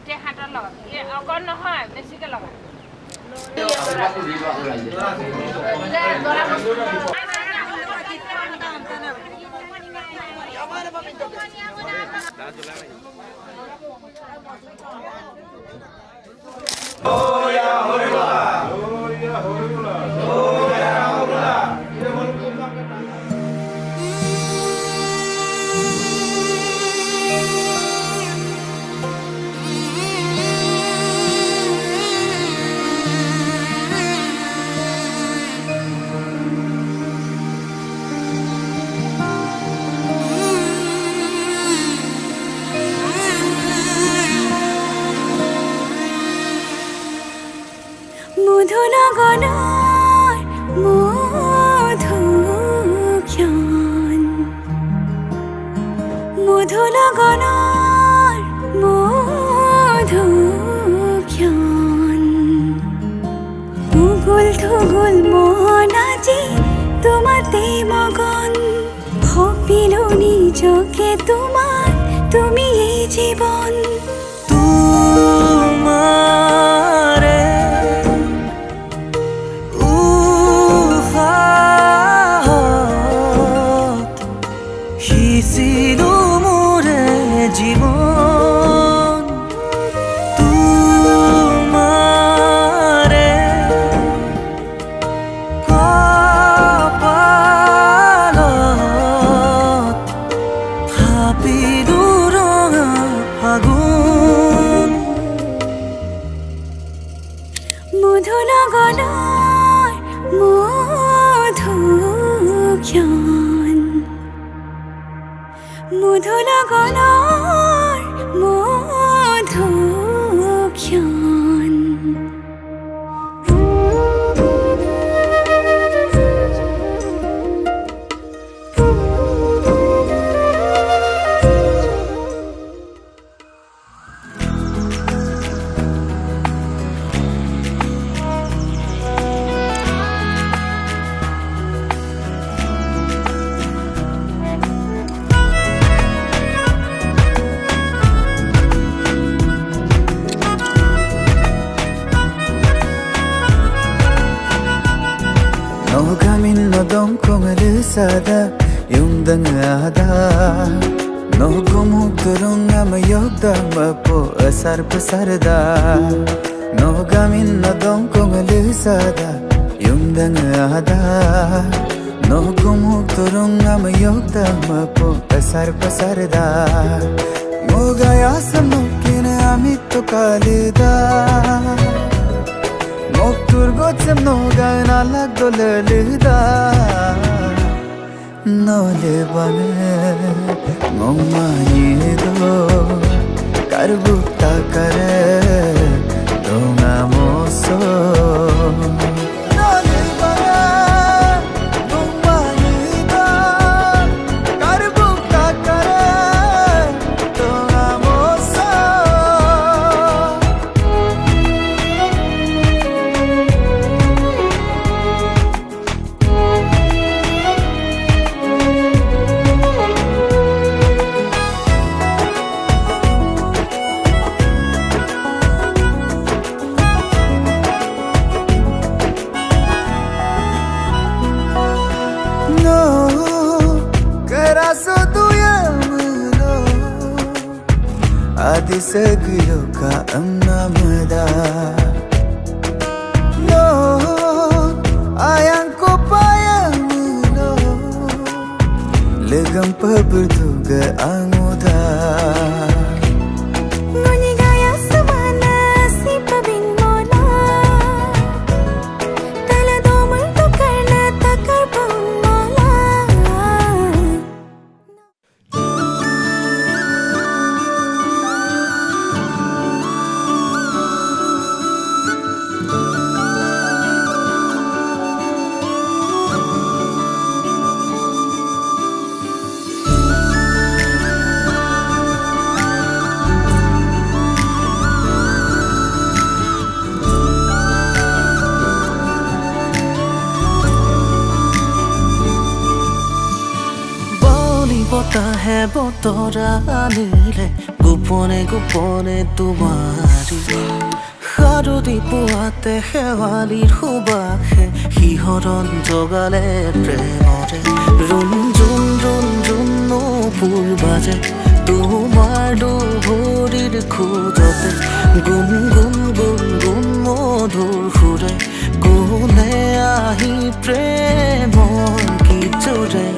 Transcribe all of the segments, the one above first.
এতিয়া হাতৰ লগত অকণ নহয় বেছিকে লগা মধুনগনৰ মধুক্ষণ মধুনগনৰ মধুক্ষণ উগুল থুগুল মন আজি তোমাতে মগন ভাবিলো নিজকে তোমাৰ তুমি এই জীৱন তোমাৰে সিঁচিলো মোৰে জীবন তোমাৰে কপালত থাপিলো ৰঙা ফাগুন মধুনগৰৰ মধুক্ষণ মধুনগৰৰ মধুক্ষণ Nogamin no dong kong lusada yung dangada Nogumug turong amayog mapo asar pasarda Nogamin no dong kong lusada yung dangada Nogumug turong amayog mapo asar pasarda Mogaya samukin amit to kalida Moktur gotsem noga nalak dolelida Nole bane ngomani do Karbukta kare donga moso Nole bane ngomani do Karbukta kare donga moso Adi segyo ka amnamda No ayang ko payang no Legam paberduga anguda Ngunigaya samana si pabinmola Taladomar tukar na takar pangmola বতৰা আনিলে গোপনে গোপনে তোমাৰি সাৰতি পুৱাতে শেৱালিৰ সুবাসে শিহৰণ জগালে প্ৰেমৰে ৰুণ June ৰুণ June নপুৰ বাজে তোমাৰ দুভৰিৰ খোজতে গুণ গুণ গুণ গুণ মধুৰ সুৰে কোনে আহি প্ৰেমৰ গীত জোৰে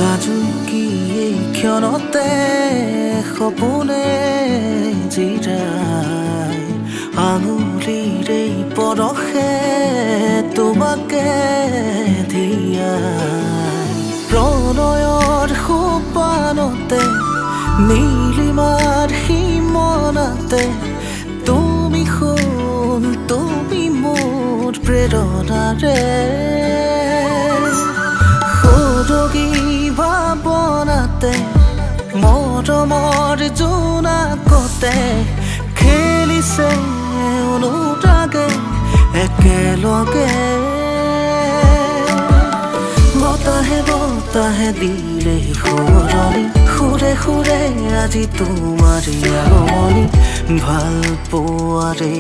লাজুকী এই ক্ষণতে সপোনে জিৰাই আঙুলিৰে পৰশে তোমাকে দিয়াই প্ৰণয়ৰ সোপানতে নীলিমাৰ সীমনাতে তুমি সোণ তুমি মোৰ প্ৰেৰণাৰে সৰগী ভাৱনাতে মৰমৰ জোনাকতে খেলিছে অনুৰাগে একেলগে বতাহে বতাহে দিলে সুৰণি সুৰে সুৰে আজি তোমাৰি আগমনি ভাল পোৱাৰে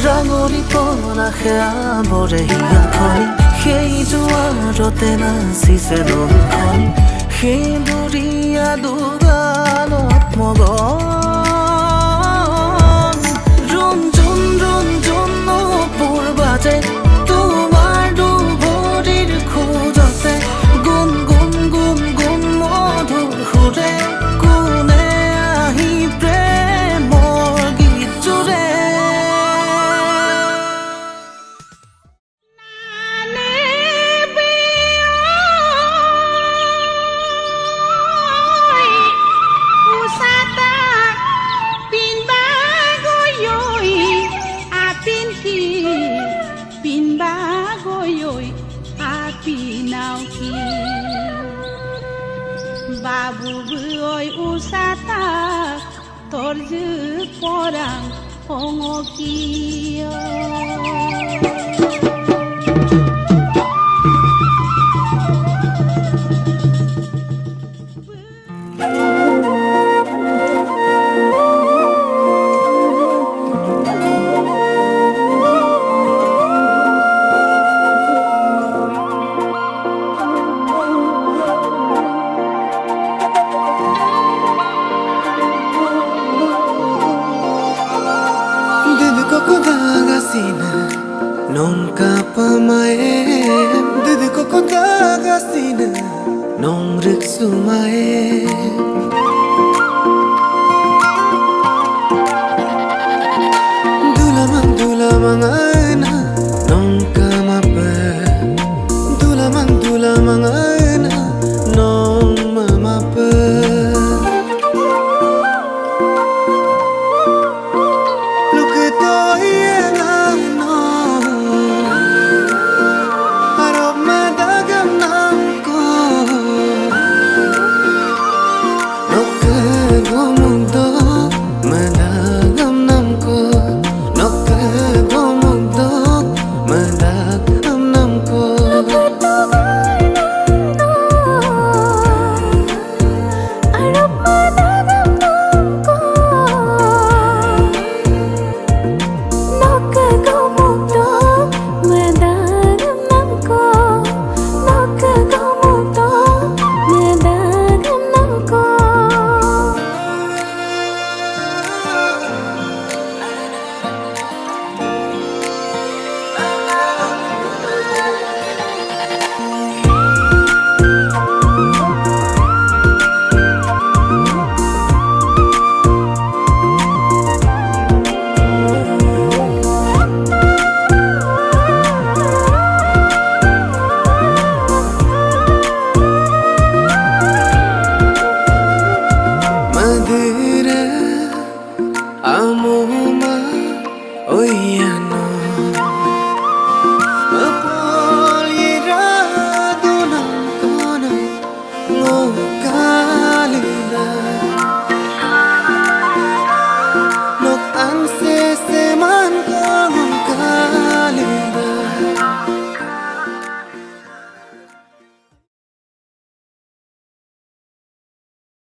ৰাঙলী পলাশে আৱৰে হিয়াখনি সেই জোৱাৰতে নাচিছে নৈখনি সেই দৰিয়া দুগালত মগন ৰুণ জুন নপুৰ বাজে তোমাৰ দুভৰিৰ খোজতে গুণ গুণ গুণ গুণ মধুৰ সুৰে কোনে আহি প্ৰেমৰ গীত জোৰে Babu buoy usata torju porang ongokiyo nungka pamae didi koko dagasina nong riksumae dulamang ana nongka mapa dulamang ana nong mamapa oh yeah